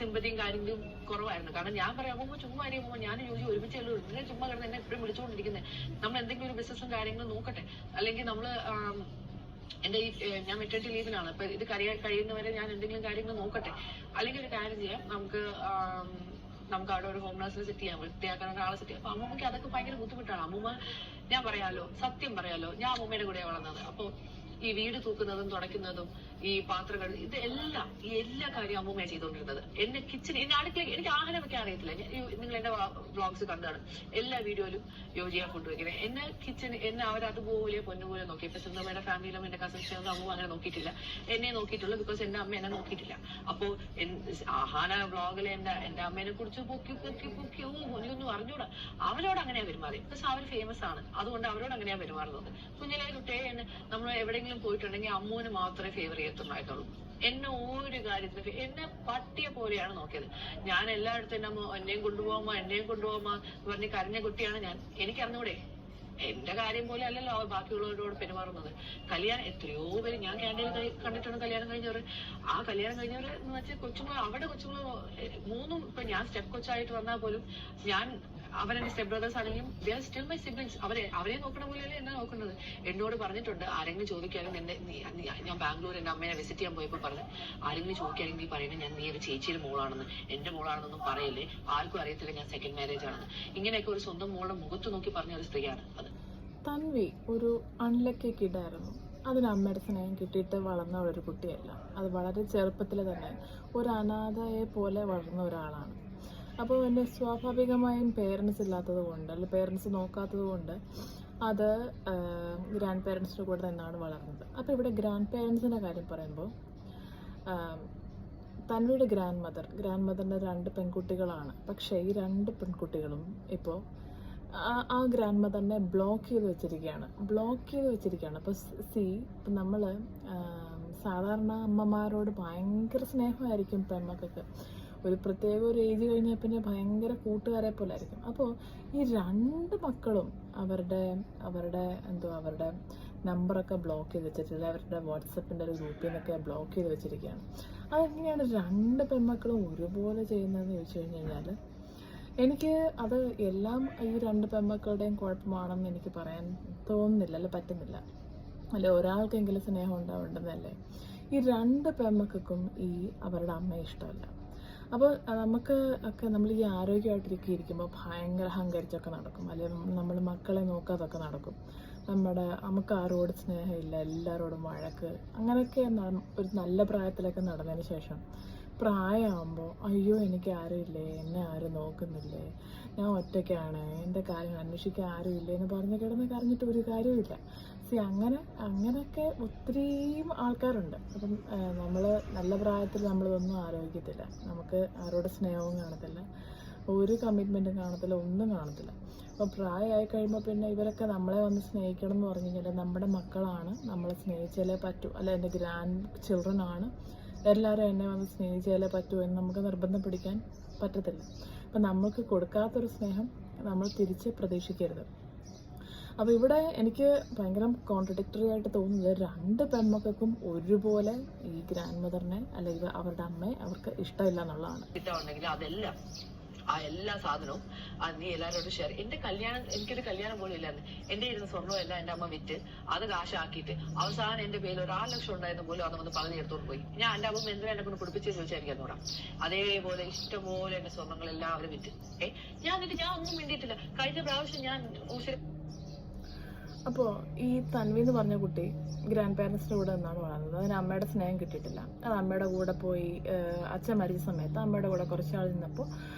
സിമ്പതിയും കാര്യങ്ങളും കുറവായിരുന്നു. കാരണം ഞാൻ പറയാമോ ചുമ്മാ അറിയുമ്പോ ഞാൻ ജോലി ഒരുമിച്ചല്ലോ ഇങ്ങനെ ചുമ്മാ കിടന്ന് എന്നെ എപ്പോഴും വിളിച്ചുകൊണ്ടിരിക്കുന്നത്. നമ്മൾ എന്തെങ്കിലും ഒരു ബിസിനസ്സും കാര്യങ്ങളും നോക്കട്ടെ, അല്ലെങ്കിൽ നമ്മള് എന്റെ ഞാൻ മെറ്റേണിറ്റി ലീവിലാണ്. അപ്പൊ ഇത് കഴിയുന്നവരെ ഞാൻ എന്തെങ്കിലും കാര്യങ്ങൾ നോക്കട്ടെ, അല്ലെങ്കിൽ ഒരു കാര്യം ചെയ്യാം, നമുക്ക് അവിടെ ഒരു ഹോം നഴ്സിനെ സെറ്റ് ചെയ്യാം, വൃത്തിയാക്കാൻ ഒരാളെ സെറ്റ് ചെയ്യാം. അപ്പൊ അമ്മൂമ്മക്ക് അതൊക്കെ ഭയങ്കര ബുദ്ധിമുട്ടാണ്. അമ്മൂമ്മ, ഞാൻ പറയാലോ, സത്യം പറയാലോ, ഞാൻ അമ്മൂമ്മയുടെ കൂടെ വളർന്നത്. അപ്പൊ ഈ വീട് തൂക്കുന്നതും തുടയ്ക്കുന്നതും ഈ പാത്രങ്ങൾ ഈ എല്ലാ കാര്യവും അമ്മൂമ്മയാണ് ചെയ്തുകൊണ്ടിരുന്നത്. എന്നെ എന്റെ അടുക്കള എനിക്ക് ആഹാരം വെക്കാൻ അറിയത്തില്ല. നിങ്ങൾ എന്റെ വ്ളോഗ്സ് കണ്ടാണ് എല്ലാ വീഡിയോയിലും യോജിയാ കൊണ്ടുവയ്ക്കുന്നത്. എന്നെ അവരതുപോലെ പൊന്നുപോലെ നോക്കി. ഇപ്പൊ സ്വന്തമ്മയുടെ ഫാമിലിയിലും എന്റെ കസിൻസ് അമ്മ അങ്ങനെ നോക്കിയിട്ടില്ല. എന്നെ നോക്കിയിട്ടുള്ളൂ ബിക്കോസ് എന്റെ അമ്മ എന്നെ നോക്കിയിട്ടില്ല. അപ്പോ ആഹാര വ്ളോഗില് എന്റെ അമ്മേനെ കുറിച്ച് പൊക്കി എനിക്കൊന്നും അറിഞ്ഞൂടാ. അവരോട് അങ്ങനെയാ പെരുമാറി. ബിക്കോസ് അവർ ഫേമസ് ആണ്, അതുകൊണ്ട് അവരോട് അങ്ങനെയാ പെരുമാറുന്നത്. കുഞ്ഞിലെ തൊട്ടേ നമ്മൾ എവിടെയെങ്കിലും പോയിട്ടുണ്ടെങ്കിൽ അമ്മൂന് മാത്രമേ ഫേവർ ചെയ്യത്തുണ്ടായിട്ടുള്ളൂ. എന്നെ ഒരു കാര്യത്തിന് എന്നെ പട്ടിയെ പോലെയാണ് നോക്കിയത്. ഞാൻ എല്ലായിടത്തും എന്നെ എന്നെയും കൊണ്ടുപോകാമോ പറഞ്ഞ് കരഞ്ഞ കുട്ടിയാണ് ഞാൻ. എനിക്കറിഞ്ഞൂടെ, എന്റെ കാര്യം പോലെ അല്ലല്ലോ ബാക്കിയുള്ളവരോട് പെരുമാറുന്നത്. കല്യാണം എത്രയോ പേര് ഞാൻ ക്യാൻറ്റീനിൽ കണ്ടിട്ടുണ്ട്. കല്യാണം കഴിഞ്ഞവര്, ആ കല്യാണം കഴിഞ്ഞവര് എന്ന് വെച്ചാൽ കൊച്ചുങ്ങളോ മൂന്നും, ഇപ്പൊ ഞാൻ സ്റ്റെപ്പ് കൊച്ചായിട്ട് വന്നാൽ പോലും അവരെന്റെ സ്റ്റെപ്പ് ബ്രദേഴ്സ് ആണെങ്കിലും they are still my siblings. അവരെ നോക്കണ പോലെയല്ലേ എന്നെ നോക്കുന്നത്. എന്നോട് പറഞ്ഞിട്ടുണ്ട്, ആരെങ്കിലും ചോദിക്കാനും ഞാൻ ബാംഗ്ലൂർ എന്റെ അമ്മേനെ വിസിറ്റ് ചെയ്യാൻ പോയപ്പോ പറഞ്ഞു, ആരെങ്കിലും ചോദിക്കുകയാണെങ്കിൽ നീ പറയുന്നത് നീ ഒരു ചേച്ചിയുടെ മോളാണെന്ന്, എന്റെ മോളാണെന്നൊന്നും പറയല്ലേ, ആർക്കും അറിയത്തില്ല ഞാൻ സെക്കൻഡ് മാരേജ് ആണെന്ന്. ഇങ്ങനെയൊക്കെ ഒരു സ്വന്തം മോളുടെ മുഖത്ത് നോക്കി പറഞ്ഞ ഒരു സ്ത്രീയാണ് അത്. തൻവി ഒരു അൺലക്കി കിഡായിരുന്നു. അതിന് അമ്മയുടെ സ്നേഹം കിട്ടിയിട്ട് വളർന്ന ഒരു കുട്ടിയല്ല. അത് വളരെ ചെറുപ്പത്തിൽ തന്നെ ഒരു അനാഥയെ പോലെ വളർന്ന ഒരാളാണ്. അപ്പോൾ എൻ്റെ സ്വാഭാവികമായും പേരൻസ് ഇല്ലാത്തത് കൊണ്ട്, അല്ലെങ്കിൽ പേരൻസ് നോക്കാത്തത് കൊണ്ട് അത് ഗ്രാൻഡ് പേരൻസിൻ്റെ കൂടെ തന്നെയാണ് വളർന്നത്. അപ്പോൾ ഇവിടെ ഗ്രാൻഡ് പേരൻസിൻ്റെ കാര്യം പറയുമ്പോൾ, തൻവിയുടെ ഗ്രാൻഡ് മദറിൻ്റെ 2 പെൺകുട്ടികളാണ്. പക്ഷേ ഈ 2 പെൺകുട്ടികളും ഇപ്പോൾ ആ ഗ്രാൻഡ് മദറിനെ ബ്ലോക്ക് ചെയ്ത് വെച്ചിരിക്കുകയാണ്. അപ്പോൾ ഇപ്പം നമ്മൾ സാധാരണ അമ്മമാരോട് ഭയങ്കര സ്നേഹമായിരിക്കും പെൺമക്കൾക്ക്. ഒരു പ്രത്യേക ഒരു ഏജ് കഴിഞ്ഞാൽ പിന്നെ ഭയങ്കര കൂട്ടുകാരെ പോലെ ആയിരിക്കും. അപ്പോൾ ഈ 2 മക്കളും അവരുടെ നമ്പറൊക്കെ ബ്ലോക്ക് ചെയ്ത് വെച്ചിട്ടില്ല. അവരുടെ വാട്സപ്പിൻ്റെ ഒരു ഗ്രൂപ്പിൽ നിന്നൊക്കെ ബ്ലോക്ക് ചെയ്ത് വെച്ചിരിക്കുകയാണ്. അതെങ്ങനെയാണ് 2 പെൺമക്കളും ഒരുപോലെ ചെയ്യുന്നതെന്ന് ചോദിച്ചു കഴിഞ്ഞാൽ, എനിക്ക് അത് എല്ലാം ഈ 2 പെൺമക്കളുടെയും കുഴപ്പമാണെന്ന് എനിക്ക് പറയാൻ തോന്നുന്നില്ല, അല്ലെ പറ്റുന്നില്ല. അല്ലെ ഒരാൾക്കെങ്കിലും സ്നേഹം ഉണ്ടാവേണ്ടതല്ലേ. ഈ 2 പെൺമക്കൾക്കും അവരുടെ അമ്മയെ ഇഷ്ടമല്ല. അപ്പോൾ നമ്മൾ ഈ ആരോഗ്യമായിട്ടിരിക്കുമ്പോൾ ഭയങ്കര അഹങ്കരിച്ചൊക്കെ നടക്കും, അല്ലെങ്കിൽ നമ്മൾ മക്കളെ നോക്കാതൊക്കെ നടക്കും. നമുക്ക് ആരോട് സ്നേഹമില്ല, എല്ലാവരോടും വഴക്ക്, അങ്ങനെയൊക്കെ ഒരു നല്ല പ്രായത്തിലൊക്കെ നടന്നതിന് ശേഷം പ്രായമാകുമ്പോൾ അയ്യോ എനിക്ക് ആരുമില്ലേ, എന്നെ ആരും നോക്കുന്നില്ലേ, ഞാൻ ഒറ്റയ്ക്കാണ്, എൻ്റെ കാര്യങ്ങൾ അന്വേഷിക്കാൻ ആരുമില്ലേ എന്ന് പറഞ്ഞ് കിടന്ന് കരഞ്ഞിട്ട് ഒരു കാര്യമില്ല. അങ്ങനെയൊക്കെ ഒത്തിരിയും ആൾക്കാരുണ്ട്. അപ്പം നമ്മൾ നല്ല പ്രായത്തിൽ നമ്മളിതൊന്നും ആലോചിക്കത്തില്ല. നമുക്ക് ആരോട് സ്നേഹവും കാണത്തില്ല, ഒരു കമ്മിറ്റ്മെൻറ്റും കാണത്തില്ല, ഒന്നും കാണത്തില്ല. അപ്പോൾ പ്രായമായി കഴിയുമ്പോൾ പിന്നെ ഇവരൊക്കെ നമ്മളെ വന്ന് സ്നേഹിക്കണം എന്ന് പറഞ്ഞു കഴിഞ്ഞാൽ നമ്മുടെ മക്കളാണ്, നമ്മളെ സ്നേഹിച്ചാലേ പറ്റൂ, അല്ല എൻ്റെ ഗ്രാൻഡ് ചിൽഡ്രൻ ആണ്, എല്ലാവരും എന്നെ വന്ന് സ്നേഹിച്ചാലേ പറ്റൂ എന്ന് നമുക്ക് നിർബന്ധം പിടിക്കാൻ പറ്റത്തില്ല. അപ്പം നമ്മൾക്ക് കൊടുക്കാത്തൊരു സ്നേഹം നമ്മൾ തിരിച്ച് പ്രതീക്ഷിക്കരുത്. അപ്പോൾ ഇവിടെ എനിക്ക് ഭയങ്കര കോൺട്രഡിക്ടറി ആയിട്ട് തോന്നുന്നത് 2 പെൺമക്കൾക്കും ഒരുപോലെ ഈ ഗ്രാൻഡ് മദറിനെ അല്ലെങ്കിൽ അവരുടെ അമ്മയെ അവർക്ക് ഇഷ്ടമില്ല എന്നുള്ളതാണ്. എല്ലാ സാധനവും നീ എല്ലാവരോടും ഷെയർ. എനിക്കൊരു കല്യാണം പോലും ഇല്ലായിരുന്നു. എന്റെ ഇരുന്ന സ്വർണ്ണവും എല്ലാം എന്റെ അമ്മ വിറ്റ് അത് കാശാക്കിയിട്ട് അവസാനം എന്റെ പേരിൽ 1 ലക്ഷം ഉണ്ടായിരുന്ന പോലും അത് വന്ന് പറഞ്ഞ് എടുത്തോണ്ട് പോയി. എന്റെ അമ്മ എന്തിനാ എന്നെ കൊണ്ട് കുടിപ്പിച്ച് ചോദിച്ചാൽ എനിക്ക് അറിഞ്ഞൂടാ. അതേപോലെ ഇഷ്ടംപോലെ എന്റെ സ്വർണ്ണങ്ങളെല്ലാം അവർ വിറ്റ്. ഞാൻ ഒന്നും വേണ്ടിയിട്ടില്ല. കഴിഞ്ഞ പ്രാവശ്യം ഞാൻ അപ്പോൾ ഈ തൻവി എന്ന് പറഞ്ഞ കുട്ടി ഗ്രാൻഡ് പേരൻസിൻ്റെ കൂടെ നിന്നാണ് വളർന്നത്. അതിന് അമ്മയുടെ സ്നേഹം കിട്ടിയിട്ടില്ല. അത് അമ്മയുടെ കൂടെ പോയി അച്ഛൻ മരിച്ച സമയത്ത് അമ്മയുടെ കൂടെ കുറച്ചാൾ നിന്നപ്പോൾ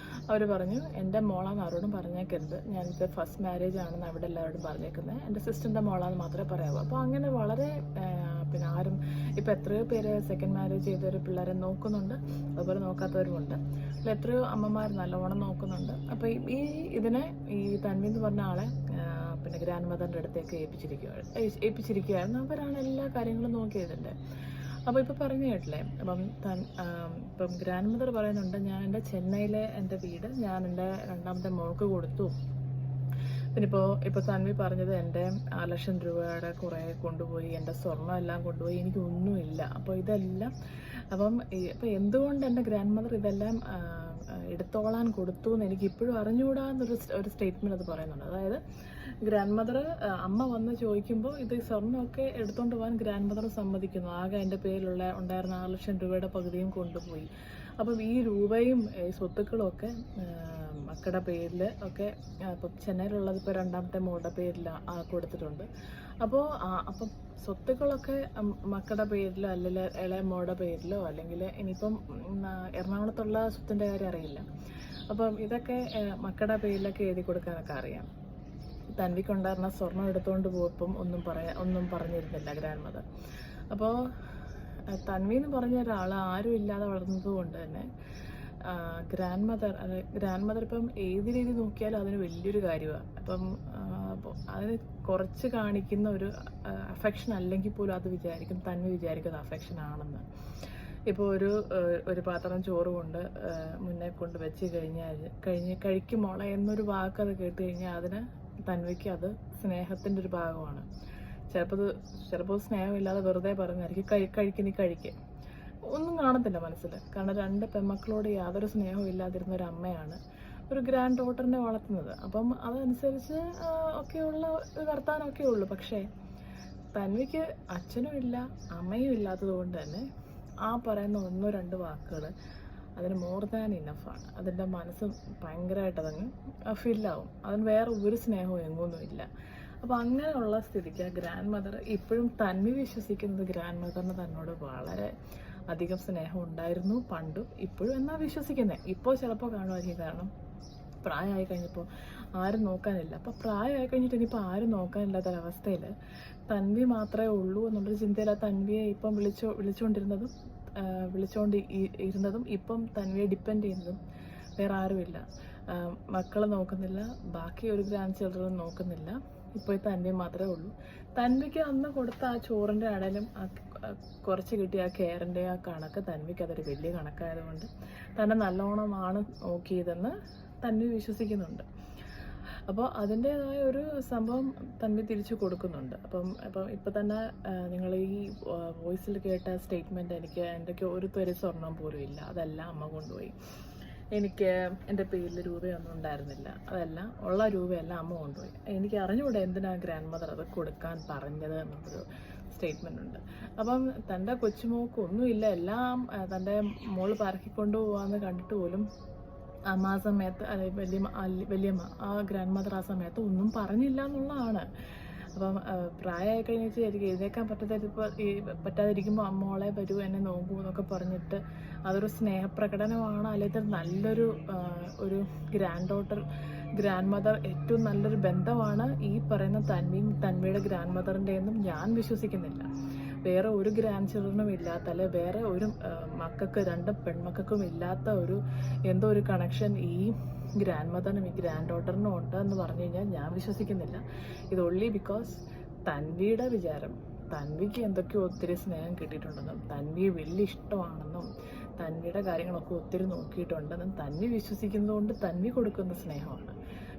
അവർ പറഞ്ഞു, എൻ്റെ മോളാന്ന് ആരോടും പറഞ്ഞേക്കരുത്, ഞാനിപ്പോൾ ഫസ്റ്റ് മാരേജ് ആണെന്ന് അവിടെ എല്ലാവരോടും പറഞ്ഞേക്കുന്നത്, എൻ്റെ സിസ്റ്ററിൻ്റെ മോളാന്ന് മാത്രമേ പറയാവൂ. അപ്പോൾ അങ്ങനെ വളരെ പിന്നെ ആരും ഇപ്പം എത്രയോ പേര് സെക്കൻഡ് മാരേജ് ചെയ്തൊരു പിള്ളേരെ നോക്കുന്നുണ്ട്, അതുപോലെ നോക്കാത്തവരുമുണ്ട്. അല്ല എത്രയോ അമ്മമാർ നല്ലോണം നോക്കുന്നുണ്ട്. അപ്പോൾ ഇതിനെ ഈ തൻവി എന്ന് പറഞ്ഞ ആളെ പിന്നെ ഗ്രാൻഡ് മദറിൻ്റെ അടുത്തേക്ക് ഏൽപ്പിച്ചിരിക്കുകയായിരുന്നു. അവരാണ് എല്ലാ കാര്യങ്ങളും നോക്കിയതിൻ്റെ. അപ്പോൾ ഇപ്പോൾ പറഞ്ഞു കേട്ടില്ലേ, ഇപ്പം ഗ്രാൻഡ് മദർ പറയുന്നുണ്ട്, ഞാൻ എൻ്റെ ചെന്നൈയിലെ എൻ്റെ വീട് ഞാൻ എൻ്റെ 2ാമത്തെ മോൾക്ക് കൊടുത്തു, പിന്നെ ഇപ്പോൾ തൻവി പറഞ്ഞത് എൻ്റെ 6 ലക്ഷം രൂപയുടെ കുറേ കൊണ്ടുപോയി, എൻ്റെ സ്വർണ്ണം എല്ലാം കൊണ്ടുപോയി, എനിക്കൊന്നുമില്ല. അപ്പോൾ ഇതെല്ലാം ഇപ്പം എന്തുകൊണ്ട് എൻ്റെ ഗ്രാൻഡ് മദർ ഇതെല്ലാം എടുത്തോളാൻ കൊടുത്തു എന്ന് എനിക്ക് ഇപ്പോഴും അറിഞ്ഞുകൂടാന്നൊരു സ്റ്റേറ്റ്മെൻറ്റ് അത് പറയുന്നുണ്ട്. അതായത് ഗ്രാൻഡ് മദർ അമ്മ വന്ന് ചോദിക്കുമ്പോൾ ഇത് സ്വർണ്ണമൊക്കെ എടുത്തുകൊണ്ട് പോകാൻ ഗ്രാൻഡ് മദർ സമ്മതിക്കുന്നു. ആകെ എൻ്റെ പേരിലുള്ള ഉണ്ടായിരുന്ന 6 ലക്ഷം രൂപയുടെ പകുതിയും കൊണ്ടുപോയി. അപ്പം ഈ രൂപയും സ്വത്തുക്കളും ഒക്കെ മക്കളുടെ പേരിൽ ഒക്കെ ഇപ്പം ചെന്നൈയിലുള്ളത് ഇപ്പോൾ രണ്ടാമത്തെ മോളുടെ പേരിൽ കൊടുത്തിട്ടുണ്ട്. അപ്പം സ്വത്തുക്കളൊക്കെ മക്കളുടെ പേരിലോ അല്ലെങ്കിൽ ഇളയ മോളുടെ പേരിലോ അല്ലെങ്കിൽ ഇനിയിപ്പം എറണാകുളത്തുള്ള സ്വത്തിൻ്റെ കാര്യം അറിയില്ല. അപ്പം ഇതൊക്കെ മക്കളുടെ പേരിലൊക്കെ എഴുതി കൊടുക്കാനൊക്കെ അറിയാം. തൻവിക്കുണ്ടായിരുന്ന സ്വർണം എടുത്തുകൊണ്ട് പോയപ്പം ഒന്നും പറഞ്ഞിരുന്നില്ല ഗ്രാൻഡ് മദർ. അപ്പോൾ തൻവി എന്ന് പറഞ്ഞ ഒരാൾ ആരും ഇല്ലാതെ വളർന്നത് കൊണ്ട് തന്നെ ഗ്രാൻഡ് മദർ ഇപ്പം ഏത് രീതി നോക്കിയാലും അതിന് വലിയൊരു കാര്യമാണ്. അപ്പം അതിന് കുറച്ച് കാണിക്കുന്ന ഒരു അഫെക്ഷൻ അല്ലെങ്കിൽ പോലും അത് തൻവി വിചാരിക്കുന്നത് അഫെക്ഷൻ ആണെന്ന്. ഇപ്പോൾ ഒരു പാത്രം ചോറ് മുന്നേ കൊണ്ട് വെച്ച് കഴിക്കുമോളെ എന്നൊരു വാക്ക് അത് കേട്ട് കഴിഞ്ഞാൽ അതിന് തൻവിക്ക് അത് സ്നേഹത്തിൻ്റെ ഒരു ഭാഗമാണ്. ചിലപ്പോൾ സ്നേഹമില്ലാതെ വെറുതെ പറഞ്ഞായിരിക്കും കഴിക്കുക ഒന്നും കാണത്തില്ല മനസ്സിൽ. കാരണം 2 പെൺമക്കളോട് യാതൊരു സ്നേഹവും ഇല്ലാതിരുന്ന ഒരു അമ്മയാണ് ഒരു ഗ്രാൻഡ് ഡോട്ടറിനെ വളർത്തുന്നത്. അപ്പം അതനുസരിച്ച് ഒക്കെയുള്ള ഒരു വർത്താനമൊക്കെ ഉള്ളൂ. പക്ഷേ തൻവിക്ക് അച്ഛനും ഇല്ല അമ്മയും ഇല്ലാത്തത് കൊണ്ട് തന്നെ ആ പറയുന്ന 1-2 വാക്കുകൾ അതിന് മോർ ദാൻ ഇനഫാണ്. അതിൻ്റെ മനസ്സ് ഭയങ്കരമായിട്ട് അതങ്ങ് ഫില്ലാവും. അതിന് വേറെ ഒരു സ്നേഹവും എങ്ങൊന്നും ഇല്ല. അപ്പോൾ അങ്ങനെയുള്ള സ്ഥിതിക്ക് ഗ്രാൻഡ് മദർ ഇപ്പോഴും തൻവി വിശ്വസിക്കുന്നത് ഗ്രാൻഡ് മദറിന് തന്നോട് വളരെ അധികം സ്നേഹം ഉണ്ടായിരുന്നു പണ്ടും ഇപ്പോഴും എന്നാ വിശ്വസിക്കുന്നത്. ഇപ്പോൾ ചിലപ്പോൾ കാണുമായിരിക്കും, കാരണം പ്രായമായി കഴിഞ്ഞപ്പോൾ ആരും നോക്കാനില്ല. അപ്പോൾ പ്രായമായി കഴിഞ്ഞിട്ട് ഇനിയിപ്പോൾ ആരും നോക്കാനില്ലാത്തൊരവസ്ഥയിൽ തൻവി മാത്രമേ ഉള്ളൂ എന്നുള്ളൊരു ചിന്തയിലാണ് തൻവിയെ ഇപ്പം വിളിച്ചുകൊണ്ടിരുന്നതും ഇപ്പം തൻവിയെ ഡിപ്പെൻഡ് ചെയ്യുന്നതും. വേറെ ആരുമില്ല, മക്കൾ നോക്കുന്നില്ല, ബാക്കി ഒരു ഗ്രാൻഡ് ചിൽഡ്രൻ നോക്കുന്നില്ല. ഇപ്പോൾ തൻവി മാത്രമേ ഉള്ളൂ. തൻവിക്ക് അന്ന് കൊടുത്ത ആ ചോറിൻ്റെ ആണെങ്കിലും കുറച്ച് കിട്ടിയ ആ കെയറിൻ്റെ ആ കണക്ക് തൻവിക്ക് അതൊരു വലിയ കണക്കായതുകൊണ്ട് തന്നെ നല്ലോണമാണ് നോക്കിയതെന്ന് തൻവി വിശ്വസിക്കുന്നുണ്ട്. അപ്പോൾ അതിൻ്റേതായ ഒരു സംഭവം തൻവി തിരിച്ചു കൊടുക്കുന്നുണ്ട്. ഇപ്പം തന്നെ നിങ്ങൾ ഈ വോയിസിൽ കേട്ട സ്റ്റേറ്റ്മെൻറ്റ് എനിക്ക് ഒരു തരി സ്വർണം പോലും ഇല്ല, അതെല്ലാം അമ്മ കൊണ്ടുപോയി, എനിക്ക് എൻ്റെ പേരിൽ രൂപയൊന്നും ഉണ്ടായിരുന്നില്ല, അതെല്ലാം ഉള്ള രൂപയെല്ലാം അമ്മ കൊണ്ടുപോയി, എനിക്ക് അറിഞ്ഞുകൂടെ എന്തിനാണ് ഗ്രാൻഡ് മദർ അത് കൊടുക്കാൻ പറഞ്ഞത് എന്നുള്ളൊരു സ്റ്റേറ്റ്മെൻ്റ് ഉണ്ട്. അപ്പം തൻ്റെ കൊച്ചുമോൾക്ക് ഒന്നുമില്ല, എല്ലാം തൻ്റെ മോള് പറക്കിക്കൊണ്ടു പോകാമെന്ന് കണ്ടിട്ട് പോലും അമ്മ ആ സമയത്ത് വലിയമ്മ ആ ഗ്രാൻഡ് മദർ ആ സമയത്ത് ഒന്നും പറഞ്ഞില്ല എന്നുള്ളതാണ്. അപ്പം പ്രായമായി കഴിഞ്ഞിട്ട് എനിക്ക് എഴുന്നേക്കാൻ പറ്റാതിരിക്കുമ്പോൾ അമ്മോളെ വരൂ എന്നെ നോക്കൂ എന്നൊക്കെ പറഞ്ഞിട്ട് അതൊരു സ്നേഹപ്രകടനമാണ്. അല്ലെങ്കിൽ നല്ലൊരു ഒരു ഗ്രാൻഡ് മദർ ഏറ്റവും നല്ലൊരു ബന്ധമാണ് ഈ പറയുന്ന തൻവിയുടെ ഗ്രാൻഡ് മദറിൻ്റെയെന്നും ഞാൻ വിശ്വസിക്കുന്നില്ല. വേറെ ഒരു ഗ്രാൻഡ് ചിൽഡ്രനും ഇല്ലാത്ത, അല്ലെ വേറെ ഒരു മക്കൾക്ക് 2 പെൺമക്കൾക്കും ഇല്ലാത്ത എന്തോ ഒരു കണക്ഷൻ ഈ ഗ്രാൻഡ് മദറിനും ഈ ഗ്രാൻഡ് ഡോട്ടറിനും ഉണ്ട് എന്ന് പറഞ്ഞു കഴിഞ്ഞാൽ ഞാൻ വിശ്വസിക്കുന്നില്ല. ഇത് ഓൺലി ബിക്കോസ് തൻവിയുടെ വിചാരം തൻവിക്ക് എന്തൊക്കെയോ ഒത്തിരി സ്നേഹം കിട്ടിയിട്ടുണ്ടെന്നും തൻവിയെ വലിയ ഇഷ്ടമാണെന്നും തൻവിയുടെ കാര്യങ്ങളൊക്കെ ഒത്തിരി നോക്കിയിട്ടുണ്ടെന്നും തൻവി വിശ്വസിക്കുന്നതുകൊണ്ട് തൻവി കൊടുക്കുന്ന സ്നേഹമാണ്.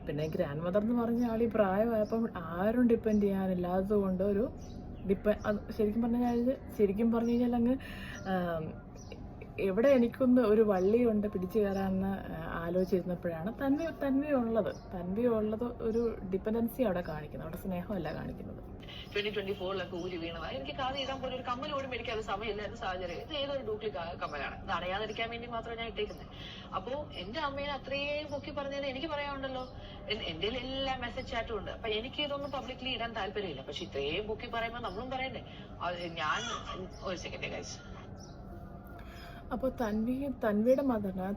പിന്നെ ഗ്രാൻഡ് മദർ എന്ന് പറഞ്ഞ ആൾ ഈ പ്രായമായപ്പം ആരും ഡിപ്പെൻഡ് ചെയ്യാനില്ലാത്തത് കൊണ്ട് ശരിക്കും പറഞ്ഞു കഴിഞ്ഞാൽ അങ്ങ് എവിടെ എനിക്കൊന്ന് ഒരു വള്ളിയുണ്ട് പിടിച്ചു കയറാമെന്ന് ആലോചിച്ചിരുന്നപ്പോഴാണ് തൻവി ഉള്ളത് ഒരു ഡിപ്പെൻഡൻസി അവിടെ കാണിക്കുന്നത്, അവിടെ സ്നേഹമല്ല കാണിക്കുന്നത്. 2024 ഊരി വീണതാ. എനിക്ക് കാത് ഇടാൻ പോലും ഒരു കമ്മൽ പോലും മേടിക്കാതെ സമയമില്ലാത്ത സാഹചര്യം. ഇത് ഏതൊരു ഡ്യൂപ്ലിക്കേറ്റ് കമ്മലാണ്, ഇത് അടയാതിരിക്കാൻ വേണ്ടി മാത്രം ഞാൻ ഇട്ടേക്കുന്നത്. അപ്പോ എന്റെ അമ്മേനെ അത്രയും പൊക്കി പറഞ്ഞതിന് എനിക്ക് പറയാനുണ്ടല്ലോ, എന്റെ എല്ലാ മെസ്സേജ് ചാറ്റും ഉണ്ട്. അപ്പൊ എനിക്ക് ഇതൊന്നും പബ്ലിക്കലി ഇടാൻ താല്പര്യമില്ല. പക്ഷെ ഇത്രയും പൊക്കി പറയുമ്പോൾ നമ്മളും പറയണ്ടേ. ഞാൻ ഒരു സെക്കൻഡ് ഗൈസ്. അപ്പോൾ തൻവിയുടെ മദറിന്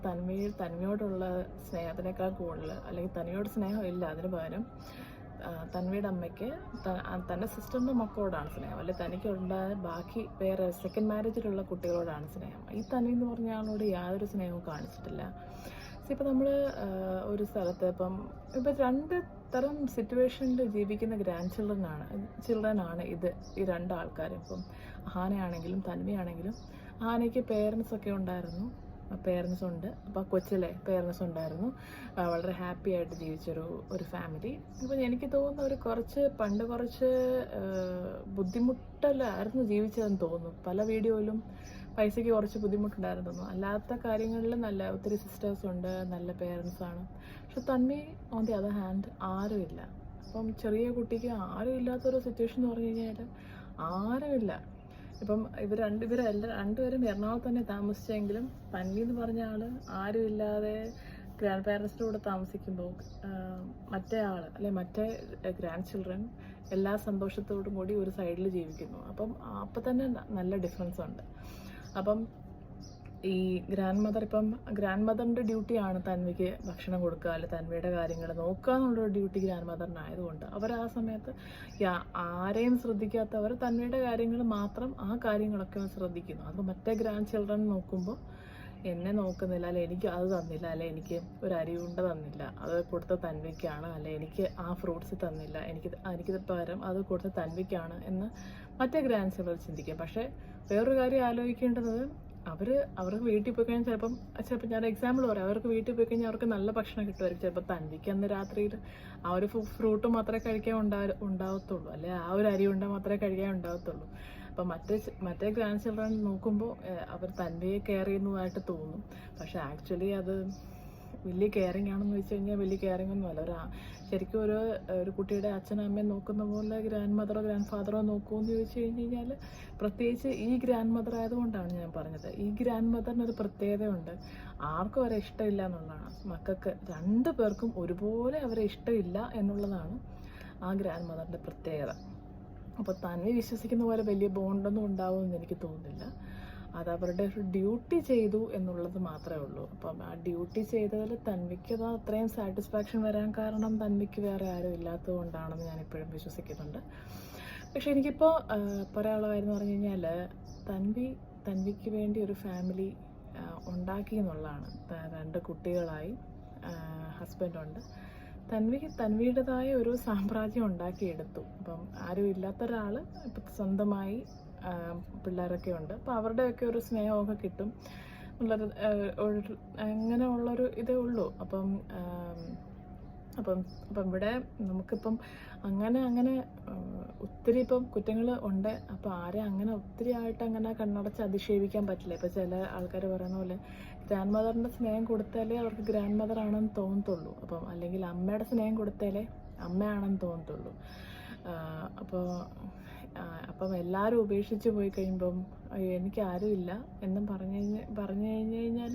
തൻവിയോടുള്ള സ്നേഹത്തിനേക്കാൾ കൂടുതൽ, അല്ലെങ്കിൽ തൻവിയോട് സ്നേഹം ഇല്ല, അതിന് പകരം തൻവിയുടെ അമ്മയ്ക്ക് തൻ്റെ സിസ്റ്ററിൻ്റെ മക്കളോടാണ് സ്നേഹം, അല്ലെങ്കിൽ തനിക്കുണ്ടായ ബാക്കി വേറെ സെക്കൻഡ് മാരേജിലുള്ള കുട്ടികളോടാണ് സ്നേഹം. ഈ തൻവി എന്ന് പറഞ്ഞ ആളോട് യാതൊരു സ്നേഹവും കാണിച്ചിട്ടില്ല. ഇപ്പോൾ നമ്മൾ ഒരു സ്ഥലത്ത് ഇപ്പം 2 തരം സിറ്റുവേഷനിൽ ജീവിക്കുന്ന ഗ്രാൻഡ് ചിൽഡ്രനാണ് ഈ 2 ആൾക്കാരും. ഇപ്പം ഹാനയാണെങ്കിലും തൻവിയാണെങ്കിലും ഹാനയ്ക്ക് പേരൻസ് ഒക്കെ ഉണ്ടായിരുന്നു, പേരൻസ് ഉണ്ട്. അപ്പോൾ കൊച്ചിലെ പേരൻസ് ഉണ്ടായിരുന്നു. വളരെ ഹാപ്പി ആയിട്ട് ജീവിച്ചൊരു ഫാമിലി. അപ്പം എനിക്ക് തോന്നുന്നു പണ്ട് കുറച്ച് ബുദ്ധിമുട്ടല്ലായിരുന്നു ജീവിച്ചതെന്ന് തോന്നുന്നു. പല വീഡിയോയിലും പൈസയ്ക്ക് കുറച്ച് ബുദ്ധിമുട്ടുണ്ടായിരുന്നു തോന്നുന്നു. അല്ലാത്ത കാര്യങ്ങളിൽ ഒത്തിരി സിസ്റ്റേഴ്സ് ഉണ്ട്, നല്ല പേരൻസാണ്. പക്ഷെ തന്മി ഓൺ ദി അതർ ഹാൻഡ് ആരുമില്ല. അപ്പം ചെറിയ കുട്ടിക്ക് ആരും ഇല്ലാത്തൊരു സിറ്റുവേഷൻ എന്ന് പറഞ്ഞു കഴിഞ്ഞാൽ ആരുമില്ല. ഇപ്പം രണ്ടുപേരും എറണാകുളത്ത് തന്നെ താമസിച്ചെങ്കിലും തന്മി എന്ന് പറഞ്ഞ ആള് ആരുമില്ലാതെ ഗ്രാൻഡ് പാരൻസിൻ്റെ കൂടെ താമസിക്കുമ്പോൾ മറ്റേ ഗ്രാൻഡ് ചിൽഡ്രൻ എല്ലാ സന്തോഷത്തോടും കൂടി ഒരു സൈഡിൽ ജീവിക്കുന്നു. അപ്പം തന്നെ നല്ല ഡിഫറൻസ് ഉണ്ട്. അപ്പം ഈ ഗ്രാൻഡ് മദറിൻ്റെ ഡ്യൂട്ടിയാണ് തന്വിക്ക് ഭക്ഷണം കൊടുക്കുക, അല്ലെ തന്വിയുടെ കാര്യങ്ങൾ നോക്കുക എന്നുള്ളൊരു ഡ്യൂട്ടി ഗ്രാൻഡ് മദറിനായതുകൊണ്ട് അവർ ആ സമയത്ത് ആരെയും ശ്രദ്ധിക്കാത്തവർ തന്വിയുടെ കാര്യങ്ങൾ മാത്രം ആ കാര്യങ്ങളൊക്കെ ശ്രദ്ധിക്കുന്നു. അപ്പോൾ മറ്റേ ഗ്രാൻഡ് ചിൽഡ്രൻ നോക്കുമ്പോൾ എന്നെ നോക്കുന്നില്ല, അല്ലെ എനിക്ക് അത് തന്നില്ല, അല്ലെ എനിക്ക് ഒരു അരിയുണ്ട തന്നില്ല, അത് കൊടുത്ത തന്വിക്കാണ്, അല്ലെ എനിക്ക് ആ ഫ്രൂട്ട്സ് തന്നില്ല, എനിക്ക് പകരം അത് കൊടുത്ത തന്വിക്കാണ് എന്ന് മറ്റേ ഗ്രാൻഡ് ചിൽഡ്രൻ ചിന്തിക്കും. പക്ഷേ വേറൊരു കാര്യം ആലോചിക്കേണ്ടത്, അവർക്ക് വീട്ടിൽ പോയി കഴിഞ്ഞാൽ ചിലപ്പോൾ ഞാൻ എക്സാമ്പിൾ പറയാം, അവർക്ക് വീട്ടിൽ പോയി കഴിഞ്ഞാൽ അവർക്ക് നല്ല ഭക്ഷണം കിട്ടുമായിരിക്കും. ചിലപ്പോൾ തന്വിക്ക് അന്ന് രാത്രിയിൽ ആ ഒരു ഫ്രൂട്ട് മാത്രമേ കഴിക്കാൻ ഉണ്ടാവത്തുള്ളൂ, അല്ലെ ആ ഒരു അരി ഉണ്ട മാത്രമേ കഴിക്കാൻ ഉണ്ടാവത്തുള്ളൂ. അപ്പം മറ്റേ ഗ്രാൻഡ് ചിൽഡ്രൻ നോക്കുമ്പോൾ അവർ തന്വിയെ കെയർ ചെയ്യുന്നതായിട്ട് തോന്നും. പക്ഷെ ആക്ച്വലി അത് വലിയ കെയറിങ് ആണെന്ന് വെച്ച് കഴിഞ്ഞാൽ വലിയ കെയറിങ് ഒന്നുമല്ല. ശരിക്കും ഒരു കുട്ടിയുടെ അച്ഛനും അമ്മയും നോക്കുന്ന പോലെ ഗ്രാൻഡ് മദറോ ഗ്രാൻഡ് ഫാദറോ നോക്കുമെന്ന് ചോദിച്ചു കഴിഞ്ഞാൽ, പ്രത്യേകിച്ച് ഈ ഗ്രാൻഡ് മദർ ആയതുകൊണ്ടാണ് ഞാൻ പറഞ്ഞത്. ഈ ഗ്രാൻഡ് മദറിനൊരു പ്രത്യേകതയുണ്ട്, ആർക്കും അവരെ ഇഷ്ടമില്ല എന്നുള്ളതാണ്. മക്കൾക്ക് രണ്ടു പേർക്കും ഒരുപോലെ അവരെ ഇഷ്ടമില്ല എന്നുള്ളതാണ് ആ ഗ്രാൻഡ് മദറിൻ്റെ പ്രത്യേകത. അപ്പോൾ തന്വി വിശ്വസിക്കുന്ന പോലെ വലിയ ബോണ്ടൊന്നും ഉണ്ടാവുമെന്ന് എനിക്ക് തോന്നുന്നില്ല. അത് അവരുടെ ഒരു ഡ്യൂട്ടി ചെയ്തു എന്നുള്ളത് മാത്രമേ ഉള്ളൂ. അപ്പം ആ ഡ്യൂട്ടി ചെയ്തതിൽ തന്വിക്ക് അത്രയും സാറ്റിസ്ഫാക്ഷൻ വരാൻ കാരണം തന്വിക്ക് വേറെ ആരും ഇല്ലാത്തത് കൊണ്ടാണെന്ന് ഞാൻ ഇപ്പോഴും വിശ്വസിക്കുന്നുണ്ട്. പക്ഷെ എനിക്കിപ്പോൾ പറയാനുള്ള കാര്യം എന്ന് പറഞ്ഞു കഴിഞ്ഞാൽ, തന്വിക്ക് വേണ്ടി ഒരു ഫാമിലി ഉണ്ടാക്കി എന്നുള്ളതാണ്. 2 കുട്ടികളായി, ഹസ്ബൻഡുണ്ട്. തന്വിയുടേതായ ഒരു സാമ്രാജ്യം ഉണ്ടാക്കിയെടുത്തു. അപ്പം ആരും ഇല്ലാത്ത ഒരാൾ ഇപ്പം സ്വന്തമായി പിള്ളേരൊക്കെ ഉണ്ട്. അപ്പം അവരുടെയൊക്കെ ഒരു സ്നേഹമൊക്കെ കിട്ടും എന്നുള്ളൊരു അങ്ങനെയുള്ളൊരു ഇതേ ഉള്ളൂ. അപ്പം ഇവിടെ നമുക്കിപ്പം അങ്ങനെ ഒത്തിരി ഇപ്പം കുറ്റങ്ങൾ ഉണ്ട്. അപ്പം ആരെ ഒത്തിരി ആയിട്ട് കണ്ണടച്ച് അധിക്ഷേപിക്കാൻ പറ്റില്ല. ഇപ്പം ചില ആൾക്കാർ പറയുന്ന പോലെ ഗ്രാൻഡ് മദറിൻ്റെ സ്നേഹം കൊടുത്താലേ അവർക്ക് ഗ്രാൻഡ് മദർ ആണെന്ന് തോന്നത്തുള്ളൂ. അല്ലെങ്കിൽ അമ്മയുടെ സ്നേഹം കൊടുത്താലേ അമ്മയാണെന്ന് തോന്നത്തുള്ളൂ. അപ്പം എല്ലാവരും ഉപേക്ഷിച്ച് പോയി കഴിയുമ്പം എനിക്ക് ആരുമില്ല എന്നും പറഞ്ഞു കഴിഞ്ഞാൽ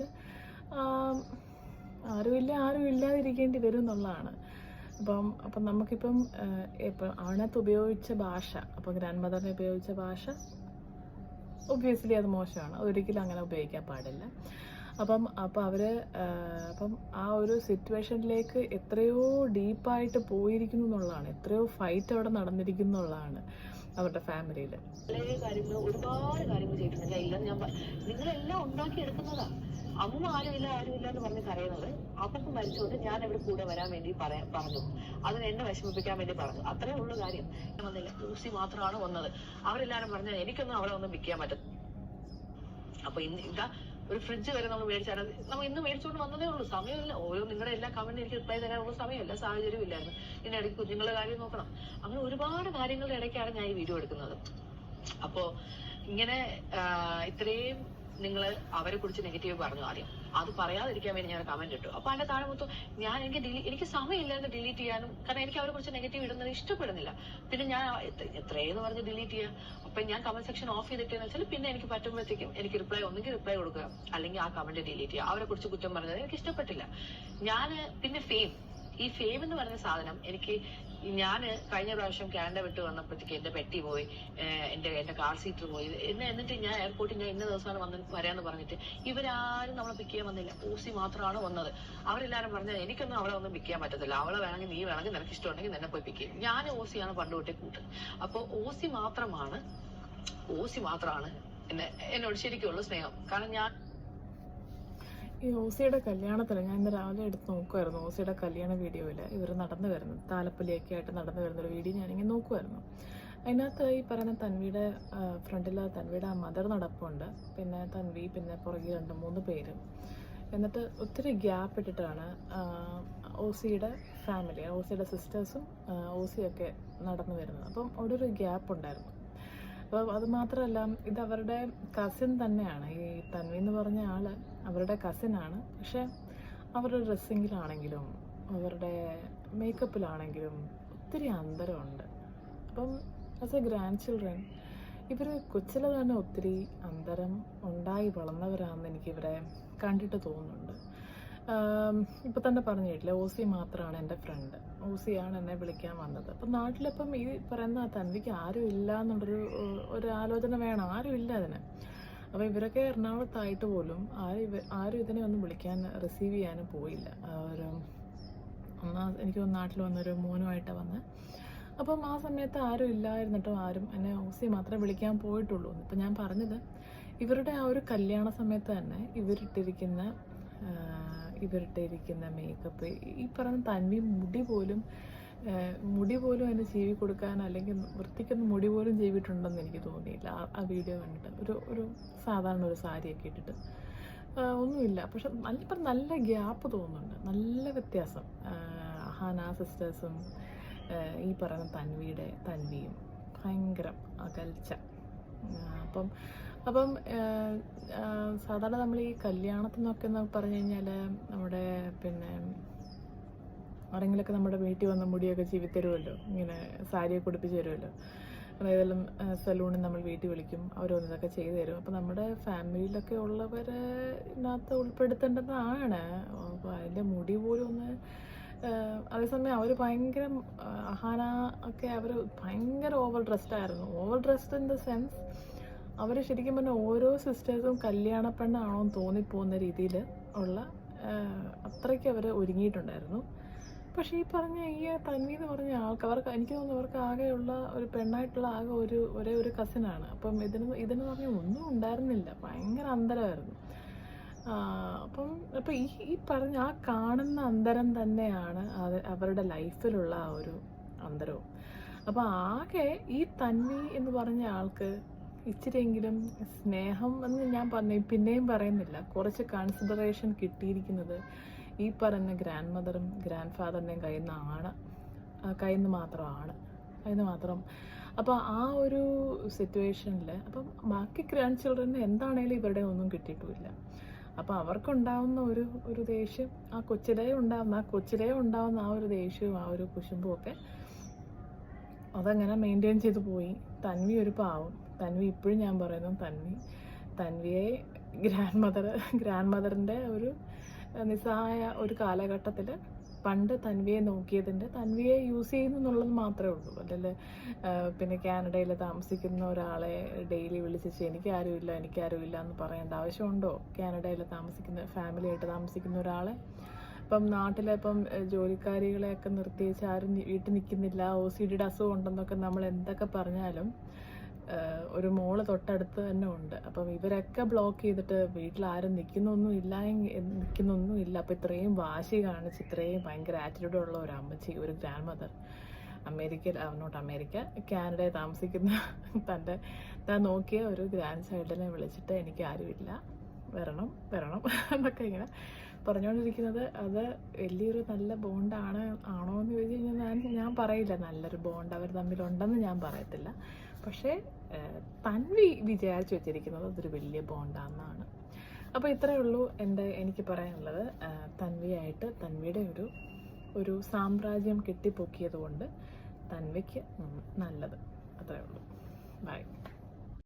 ആരും ഇല്ലാതിരിക്കേണ്ടി വരും എന്നുള്ളതാണ്. അപ്പം നമുക്കിപ്പം അതിനകത്ത് ഉപയോഗിച്ച ഭാഷ, അപ്പം ഗ്രാൻഡ് മദറിനെ ഉപയോഗിച്ച ഭാഷ ഒബ്വിയസ്ലി അത് മോശമാണ്, അതൊരിക്കലും അങ്ങനെ ഉപയോഗിക്കാൻ പാടില്ല. അപ്പം ആ ഒരു സിറ്റുവേഷനിലേക്ക് എത്രയോ ഡീപ്പായിട്ട് പോയിരിക്കുന്നു എന്നുള്ളതാണ്, എത്രയോ ഫൈറ്റ് അവിടെ നടന്നിരിക്കുന്നു എന്നുള്ളതാണ് അവരുടെ ഫാമിലിയിൽ. ഒരുപാട് കാര്യങ്ങൾ ചെയ്തിട്ടില്ല. ഇല്ല, നിങ്ങളെല്ലാം ഉണ്ടാക്കിയെടുക്കുന്നതാ. അമ്മ ആരുമില്ല എന്ന് പറഞ്ഞ് കരയുന്നത് അപ്പക്ക് മരിച്ചുകൊണ്ട് ഞാൻ ഇവിടെ കൂടെ വരാൻ വേണ്ടി പറഞ്ഞു. അതിന് എന്നെ വിഷമിപ്പിക്കാൻ വേണ്ടി പറഞ്ഞു. അത്രേ ഉള്ളു കാര്യം. വന്നില്ല, ഊസി മാത്രമാണ് വന്നത്. അവരെല്ലാരും പറഞ്ഞാൽ എനിക്കൊന്നും അവളെ ഒന്നും വിൽക്കാൻ പറ്റും. അപ്പൊ ഇതാ ഒരു ഫ്രിഡ്ജ് വരെ നമ്മൾ മേടിച്ചാൽ നമ്മൾ ഇന്ന് മേടിച്ചുകൊണ്ട് വന്നതേ ഉള്ളൂ. സമയമില്ല. നിങ്ങളുടെ എല്ലാ കമന്റും എനിക്ക് റിപ്ലൈ തരാനുള്ള സമയമില്ല, സാഹചര്യം ഇല്ലായിരുന്നു. ഇതിന്റെ ഇടയ്ക്ക് കുഞ്ഞുങ്ങളുടെ കാര്യം നോക്കണം. അങ്ങനെ ഒരുപാട് കാര്യങ്ങളുടെ ഇടയ്ക്കാണ് ഞാൻ ഈ വീഡിയോ എടുക്കുന്നത്. അപ്പോ ഇങ്ങനെ ഇത്രയും നിങ്ങൾ അവരെ കുറിച്ച് നെഗറ്റീവ് പറഞ്ഞു. ആദ്യം അത് പറയാതിരിക്കാൻ വേണ്ടി ഞാൻ കമന്റ് ഇട്ടു. അപ്പൊ അതിന്റെ താഴെ മൊത്തം എനിക്ക് സമയമില്ലായിരുന്നു ഡിലീറ്റ് ചെയ്യാനും. കാരണം എനിക്ക് അവരെ കുറിച്ച് നെഗറ്റീവ് ഇടുന്നത് ഇഷ്ടപ്പെടുന്നില്ല. പിന്നെ ഞാൻ എത്രയെന്ന് പറഞ്ഞ് ഡിലീറ്റ് ചെയ്യാം. അപ്പൊ ഞാൻ കമന്റ് സെക്ഷൻ ഓഫ് ചെയ്തിട്ടെന്ന് വെച്ചാൽ പിന്നെ എനിക്ക് പറ്റുമ്പോഴത്തേക്കും എനിക്ക് ഒന്നെങ്കിൽ റിപ്ലൈ കൊടുക്കുക, അല്ലെങ്കിൽ ആ കമന്റ് ഡിലീറ്റ് ചെയ്യുക. അവരെ കുറിച്ച് കുറ്റം പറഞ്ഞത് എനിക്ക് ഇഷ്ടപ്പെട്ടില്ല. പിന്നെ ഈ ഫെയിം എന്ന് പറഞ്ഞ സാധനം ഞാൻ കഴിഞ്ഞ പ്രാവശ്യം കാനഡ വിട്ട് വന്നപ്പോഴത്തേക്ക് എന്റെ പെട്ടി പോയി, എന്റെ കാർ സീറ്റർ പോയി. എന്നിട്ട് ഞാൻ എയർപോർട്ടിൽ ഇന്ന ദിവസമാണ് വരാന്ന് പറഞ്ഞിട്ട് ഇവരാരും നമ്മളെ പിക്ക് ചെയ്യാൻ വന്നില്ല. ഓസി മാത്രമാണ് വന്നത്. അവരെല്ലാരും പറഞ്ഞത് എനിക്കൊന്നും അവളെ ഒന്നും പിക്ക് ചെയ്യാൻ പറ്റത്തില്ല, അവളെ വേണമെങ്കിൽ നീ വേണമെങ്കിൽ നിനക്ക് ഇഷ്ടമുണ്ടെങ്കിൽ നിന്നെ പോയി പിക്ക് ചെയ്യും. ഞാൻ ഓസിയാണ് പണ്ട് തൊട്ടേ കൂട്ടുന്നത്. അപ്പൊ ഓസി മാത്രമാണ് എന്നോട് ശരിക്കുള്ള സ്നേഹം. കാരണം ഞാൻ ഈ ഓസിയുടെ കല്യാണത്തിൽ ഞാൻ ഇന്ന് രാവിലെ എടുത്ത് നോക്കുമായിരുന്നു. ഓസിയുടെ കല്യാണ വീഡിയോയിൽ ഇവർ നടന്നു വരുന്നത്, താലപ്പൊലിയൊക്കെ ആയിട്ട് നടന്നു വരുന്നൊരു വീഡിയോ ഞാനിങ്ങനെ നോക്കുമായിരുന്നു. അതിനകത്ത് ഈ പറയുന്ന തൻവിയുടെ ഫ്രണ്ടിൽ തൻവിയുടെ ആ മദർ നടപ്പുണ്ട്, പിന്നെ തൻവി, പിന്നെ പുറകിൽ 2-3 പേര്. എന്നിട്ട് ഒത്തിരി ഗ്യാപ്പ് ഇട്ടിട്ടാണ് ഓസിയുടെ ഫാമിലി, ഓസിയുടെ സിസ്റ്റേഴ്സും ഓസിയൊക്കെ നടന്നു വരുന്നത്. അപ്പം അവിടെ ഒരു ഗ്യാപ്പ് ഉണ്ടായിരുന്നു. അപ്പോൾ അത് മാത്രമല്ല, ഇത് അവരുടെ കസിൻ തന്നെയാണ്. ഈ തൻവി എന്ന് പറഞ്ഞ ആൾ അവരുടെ കസിനാണ്. പക്ഷേ അവരുടെ ഡ്രസ്സിങ്ങിലാണെങ്കിലും അവരുടെ മേക്കപ്പിലാണെങ്കിലും ഒത്തിരി അന്തരമുണ്ട്. അപ്പം ആസ് എ ഗ്രാൻഡ് ചിൽഡ്രൻ ഇവർ കൊച്ചിലെ തന്നെ ഒത്തിരി അന്തരം ഉണ്ടായി വളർന്നവരാണെന്ന് എനിക്കിവരെ കണ്ടിട്ട് തോന്നുന്നുണ്ട്. ഇപ്പം തന്നെ പറഞ്ഞിട്ടില്ല, ഓസി മാത്രമാണ് എൻ്റെ ഫ്രണ്ട്, ഓസിയാണ് എന്നെ വിളിക്കാൻ വന്നത്. അപ്പം നാട്ടിലിപ്പം ഈ പറയുന്ന തൻവിക്ക് ആരും ഇല്ല എന്നുള്ളൊരു ആലോചന വേണം, ആരും ഇല്ല അതിന്. അപ്പോൾ ഇവരൊക്കെ എറണാകുളത്തായിട്ട് പോലും ആരും ഇതിനെ ഒന്നും വിളിക്കാൻ റിസീവ് ചെയ്യാനും പോയില്ല. എനിക്ക് നാട്ടിൽ വന്നൊരു മോനുമായിട്ടാണ് വന്നത്. അപ്പം ആ സമയത്ത് ആരും ഇല്ലായിരുന്നിട്ടും ആരും എന്നെ ഓസി മാത്രമേ വിളിക്കാൻ പോയിട്ടുള്ളൂ. ഇപ്പം ഞാൻ പറഞ്ഞത്, ഇവരുടെ ആ ഒരു കല്യാണ സമയത്ത് തന്നെ ഇവരിട്ടിരിക്കുന്ന മേക്കപ്പ്, ഈ പറഞ്ഞ തൻവി മുടി പോലും അതിന് ചീവി കൊടുക്കാൻ, അല്ലെങ്കിൽ വൃത്തിക്കൊന്ന് മുടി പോലും ചെയ്തിട്ടുണ്ടെന്ന് എനിക്ക് തോന്നിയില്ല ആ വീഡിയോ കണ്ടിട്ട്. ഒരു സാധാരണ ഒരു സാരിയൊക്കെ ഇട്ടിട്ട് ഒന്നുമില്ല. പക്ഷെ നല്ല ഗ്യാപ്പ് തോന്നുന്നുണ്ട്, നല്ല വ്യത്യാസം. ഹാന സിസ്റ്റേഴ്സും ഈ പറയുന്ന തൻവിയും ഭയങ്കര അകൽച്ച. അപ്പം സാധാരണ നമ്മൾ ഈ കല്യാണത്തിനൊക്കെ എന്ന് പറഞ്ഞു കഴിഞ്ഞാൽ നമ്മുടെ പിന്നെ ആരെങ്കിലുമൊക്കെ നമ്മുടെ വീട്ടിൽ വന്ന മുടിയൊക്കെ ചീവി തരുമല്ലോ, ഇങ്ങനെ സാരിയൊക്കെ ഉടുപ്പിച്ച് തരുമല്ലോ. ഏതെങ്കിലും സലൂണിൽ നമ്മൾ വീട്ടിൽ വിളിക്കും, അവരൊന്നിതൊക്കെ ചെയ്തു തരും. അപ്പോൾ നമ്മുടെ ഫാമിലിയിലൊക്കെ ഉള്ളവരിനകത്ത് ഉൾപ്പെടുത്തേണ്ടതാണ്. അപ്പോൾ അതിൻ്റെ മുടി പോലും ഒന്ന്, അതേസമയം അവർ ഭയങ്കര അഹാന ഒക്കെ അവർ ഭയങ്കര ഓവർ ഡ്രസ്ഡ് ആയിരുന്നു. Over dressed in the sense അവർ ശരിക്കും പറഞ്ഞാൽ ഓരോ സിസ്റ്റേഴ്സും കല്യാണ പെണ്ണാണോ എന്ന് തോന്നിപ്പോകുന്ന രീതിയിൽ ഉള്ള അത്രയ്ക്ക് അവർ ഒരുങ്ങിയിട്ടുണ്ടായിരുന്നു. പക്ഷേ ഈ തൻവി എന്ന് പറഞ്ഞ അവർക്ക്, എനിക്ക് തോന്നുന്നു അവർക്ക് ആകെയുള്ള ഒരു പെണ്ണായിട്ടുള്ള ഒരേ ഒരു കസിനാണ്. അപ്പം ഇതിന് പറഞ്ഞാൽ ഒന്നും ഉണ്ടായിരുന്നില്ല, ഭയങ്കര അന്തരമായിരുന്നു. അപ്പം ഈ പറഞ്ഞ ആ കാണുന്ന അന്തരം തന്നെയാണ് അവരുടെ ലൈഫിലുള്ള ആ ഒരു അന്തരവും. അപ്പം ആകെ ഈ തൻവി എന്ന് പറഞ്ഞ ആൾക്ക് ഇച്ചിരിയെങ്കിലും സ്നേഹം എന്ന് ഞാൻ പിന്നെയും പറയുന്നില്ല, കുറച്ച് കൺസിഡറേഷൻ കിട്ടിയിരിക്കുന്നത് ഈ പറഞ്ഞ ഗ്രാൻഡ് മദറും ഗ്രാൻഡ് ഫാദറിൻ്റെയും കയ്യിൽ നിന്ന് മാത്രം. അപ്പോൾ ആ ഒരു സിറ്റുവേഷനിൽ അപ്പം ബാക്കി ഗ്രാൻഡ് ചിൽഡ്രന് എന്താണേലും ഇവരുടെ ഒന്നും കിട്ടിയിട്ടുമില്ല. അപ്പോൾ അവർക്കുണ്ടാവുന്ന ഒരു ദേഷ്യം, ആ കൊച്ചിലേ ഉണ്ടാവുന്ന ആ ഒരു ദേഷ്യവും ആ ഒരു കുശുമ്പും ഒക്കെ അതങ്ങനെ മെയിൻറ്റെയിൻ ചെയ്ത് പോയി. തൻവി ഒരു പാവം. തൻവി ഇപ്പോഴും ഞാൻ പറയുന്നു, തൻവിയെ ഗ്രാൻഡ് മദറിൻ്റെ ഒരു നിസ്സഹായ ഒരു കാലഘട്ടത്തിൽ പണ്ട് തൻവിയെ നോക്കിയതിൻ്റെ, തൻവിയെ യൂസ് ചെയ്യുന്നു എന്നുള്ളത് മാത്രമേ ഉള്ളൂ. അല്ലെങ്കിൽ പിന്നെ കാനഡയിൽ താമസിക്കുന്ന ഒരാളെ ഡെയിലി വിളിച്ച് എനിക്കാരുമില്ല എന്ന് പറയേണ്ട ആവശ്യമുണ്ടോ? കാനഡയിൽ ഫാമിലിയായിട്ട് താമസിക്കുന്ന ഒരാളെ ഇപ്പം നാട്ടിലിപ്പം ജോലിക്കാരികളെയൊക്കെ നിർത്തിവെച്ച് ആരും വീട്ടിൽ നിൽക്കുന്നില്ല, OCDയുടെ അസുഖം ഉണ്ടെന്നൊക്കെ നമ്മൾ എന്തൊക്കെ പറഞ്ഞാലും ഒരു മോള് തൊട്ടടുത്ത് തന്നെ ഉണ്ട്. അപ്പം ഇവരൊക്കെ ബ്ലോക്ക് ചെയ്തിട്ട് വീട്ടിൽ ആരും നിൽക്കുന്നൊന്നും ഇല്ല. അപ്പം ഇത്രയും വാശി കാണിച്ച് ഇത്രയും ഭയങ്കര ആറ്റിറ്റ്യൂഡ് ഉള്ള ഒരു അമ്മച്ചി, ഒരു ഗ്രാൻഡ് മദർ കാനഡയിൽ താമസിക്കുന്ന താൻ നോക്കിയ ഒരു ഗ്രാൻഡ് ചൈൽഡിനെ വിളിച്ചിട്ട് എനിക്ക് ആരുമില്ല, വരണം എന്നൊക്കെ ഇങ്ങനെ പറഞ്ഞുകൊണ്ടിരിക്കുന്നത്, അത് വലിയൊരു നല്ല ആണോ എന്ന് ചോദിച്ചു കഴിഞ്ഞാൽ ഞാൻ പറയില്ല നല്ലൊരു ബോണ്ട് അവർ തമ്മിലുണ്ടെന്ന് ഞാൻ പറയത്തില്ല. പക്ഷേ തൻവി വിചാരിച്ചു വെച്ചിരിക്കുന്നത് അതൊരു വലിയ ബോണ്ടാണെന്നാണ്. അപ്പോൾ ഇത്രയേ ഉള്ളൂ എനിക്ക് പറയാനുള്ളത്. തൻവിയുടെ ഒരു സാമ്രാജ്യം കെട്ടിപ്പൊക്കിയത് കൊണ്ട് തൻവിക്ക് നല്ലത്. അത്രയേ ഉള്ളൂ. ബൈ.